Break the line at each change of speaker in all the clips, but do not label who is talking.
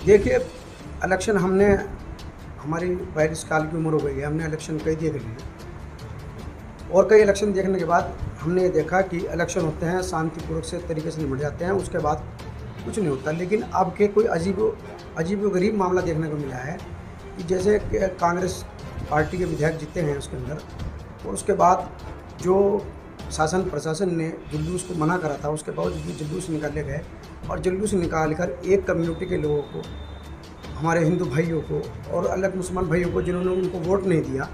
देखिए, इलेक्शन हमने हमारी 42 साल की उम्र हो गई है, हमने इलेक्शन कई देख लिए और कई इलेक्शन देखने के बाद हमने ये देखा कि इलेक्शन होते हैं शांतिपूर्वक से तरीके से निपट जाते हैं, उसके बाद कुछ नहीं होता। लेकिन अब के कोई अजीबो-गरीब मामला देखने को मिला है कि जैसे कि कांग्रेस पार्टी के विधायक जीते हैं उसके अंदर, और उसके बाद जो शासन प्रशासन ने जुलूस को मना करा था, उसके बावजूद भी जुलूस निकाले गए और जुलूस निकाल कर एक कम्युनिटी के लोगों को, हमारे हिंदू भाइयों को और अलग मुसलमान भाइयों को जिन्होंने उनको वोट नहीं दिया,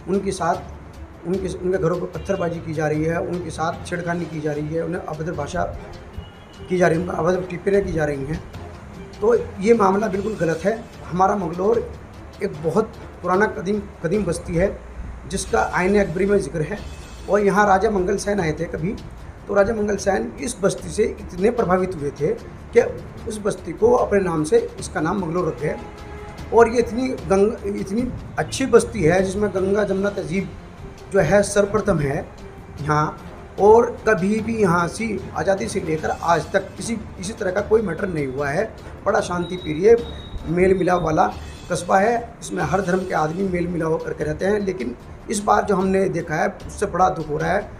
उनके साथ उनके घरों पर पत्थरबाजी की जा रही है, उनके साथ छेड़खानी की जा रही है, उन्हें अभद्र भाषा की जा रही है, अभद्र टिप्पणियाँ की जा रही हैं। तो ये मामला बिल्कुल गलत है। हमारा मंगलौर एक बहुत पुराना कदीम बस्ती है जिसका आईने अकबरी में जिक्र है, और यहाँ राजा मंगल सेन आए थे कभी। तो राजा मंगल सेन इस बस्ती से इतने प्रभावित हुए थे कि उस बस्ती को अपने नाम से इसका नाम मंगलौर रख गया। और ये इतनी अच्छी बस्ती है जिसमें गंगा जमुना तहजीब जो है सर्वप्रथम है यहाँ, और कभी भी यहाँ से आज़ादी से लेकर आज तक किसी तरह का कोई मैटर नहीं हुआ है। बड़ा शांति प्रिय मेल मिलाप वाला कस्बा है, इसमें हर धर्म के आदमी मेल मिलाप करके रहते हैं। लेकिन इस बार जो हमने देखा है उससे बड़ा दुख हो रहा है,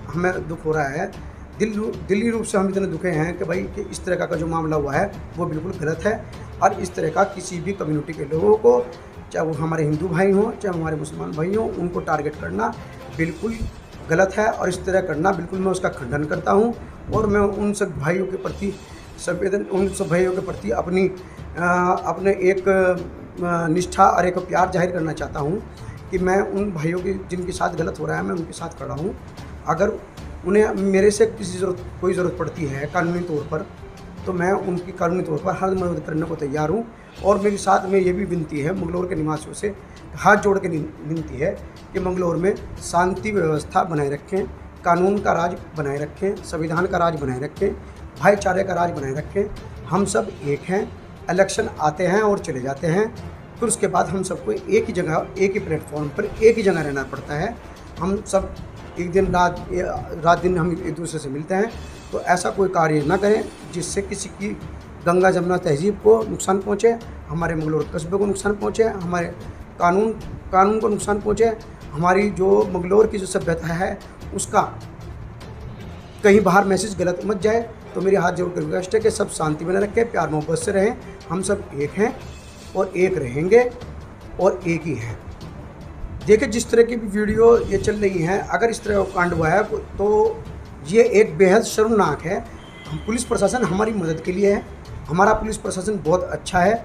हमें दुख हो रहा है। दिली रूप से हम इतने दुखे हैं कि भाई कि इस तरह का जो मामला हुआ है वो बिल्कुल गलत है, और इस तरह का किसी भी कम्युनिटी के लोगों को, चाहे वो हमारे हिंदू भाई हों चाहे हमारे मुसलमान भाई हों, उनको टारगेट करना बिल्कुल गलत है। और इस तरह करना बिल्कुल मैं उसका खंडन करता हूँ, और मैं उन सब भाइयों के प्रति अपने एक निष्ठा और एक प्यार जाहिर करना चाहता हूँ कि मैं उन भाइयों की जिनके साथ गलत हो रहा है मैं उनके साथ खड़ा हूँ। अगर उन्हें मेरे से कोई ज़रूरत पड़ती है कानूनी तौर पर, तो मैं उनकी कानूनी तौर पर हर मदद करने को तैयार हूँ। और मेरे साथ में ये भी विनती है मंगलौर के निवासियों से, हाथ जोड़ के विनती है कि मंगलौर में शांति व्यवस्था बनाए रखें, कानून का राज बनाए रखें, संविधान का राज बनाए रखें, भाईचारे का राज बनाए रखें। हम सब एक हैं, इलेक्शन आते हैं और चले जाते हैं, फिर उसके बाद हम सबको एक ही जगह, एक ही प्लेटफॉर्म पर एक ही जगह रहना पड़ता है। हम सब एक दिन रात दिन हम एक दूसरे से मिलते हैं। तो ऐसा कोई कार्य ना करें जिससे किसी की गंगा जमुना तहजीब को नुकसान पहुँचे, हमारे मंगलौर कस्बे को नुकसान पहुँचे, हमारे कानून को नुकसान पहुँचे, हमारी जो मंगलौर की जो सभ्यता है उसका कहीं बाहर मैसेज गलत मत जाए। तो मेरी हाथ जोड़ कर रिक्वेस्ट है कि सब शांति बने रखें, प्यार मोहब्बत से रहें। हम सब एक हैं और एक रहेंगे और एक ही हैं। देखिए, जिस तरह की भी वीडियो ये चल रही हैं, अगर इस तरह का कांड हुआ है तो ये एक बेहद शर्मनाक है। पुलिस प्रशासन हमारी मदद के लिए है, हमारा पुलिस प्रशासन बहुत अच्छा है,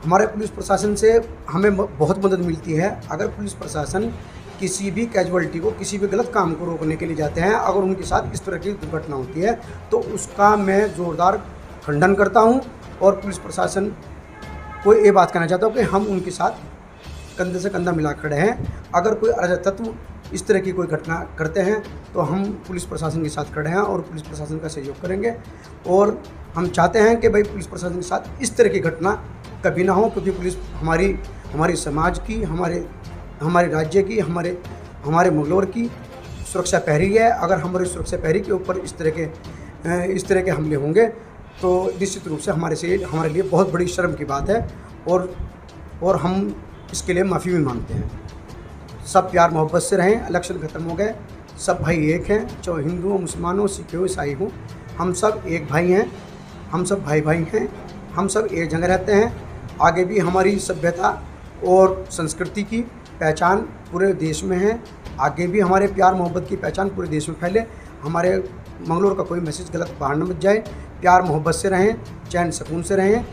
हमारे पुलिस प्रशासन से हमें बहुत मदद मिलती है। अगर पुलिस प्रशासन किसी भी कैजुअलिटी को, किसी भी गलत काम को रोकने के लिए जाते हैं, अगर उनके साथ इस तरह की दुर्घटना होती है तो उसका मैं ज़ोरदार खंडन करता हूं। और पुलिस प्रशासन को ये बात कहना चाहता हूं कि हम उनके साथ कंधे से कंधा मिला खड़े हैं। अगर कोई अराजक तत्व इस तरह की कोई घटना करते हैं तो हम पुलिस प्रशासन के साथ खड़े हैं और पुलिस प्रशासन का सहयोग करेंगे। और हम चाहते हैं कि भाई पुलिस प्रशासन के साथ इस तरह की घटना कभी ना हो, क्योंकि पुलिस हमारी समाज की, हमारे राज्य की, हमारे मंगलौर की सुरक्षा पहरी है। अगर हमारी सुरक्षा पहरी के ऊपर इस तरह के हमले होंगे तो निश्चित रूप से हमारे लिए बहुत बड़ी शर्म की बात है, और हम इसके लिए माफ़ी भी मांगते हैं। सब प्यार मोहब्बत से रहें। इलेक्शन ख़त्म हो गए, सब भाई एक हैं, चाहे हिंदू हो, मुसलमान हो, सिख हो, ईसाई हो, हम सब एक भाई हैं, हम सब भाई हैं, हम सब एक जगह रहते हैं। आगे भी हमारी सभ्यता और संस्कृति की पहचान पूरे देश में है, आगे भी हमारे प्यार मोहब्बत की पहचान पूरे देश में फैले। हमारे मंगलौर का कोई मैसेज गलत बाहर न मत जाए। प्यार मोहब्बत से रहें, चैन सुकून से रहें,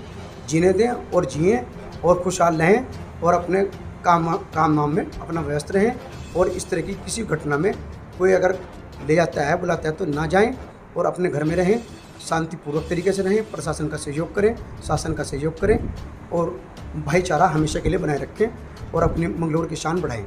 जीने दें और जिएँ और खुशहाल रहें, और अपने काम में अपना व्यस्त रहें। और इस तरह की किसी घटना में कोई अगर ले जाता है, बुलाता है तो ना जाएं, और अपने घर में रहें, शांतिपूर्वक तरीके से रहें, प्रशासन का सहयोग करें, शासन का सहयोग करें, और भाईचारा हमेशा के लिए बनाए रखें और अपनी मंगलौर की शान बढ़ाएं।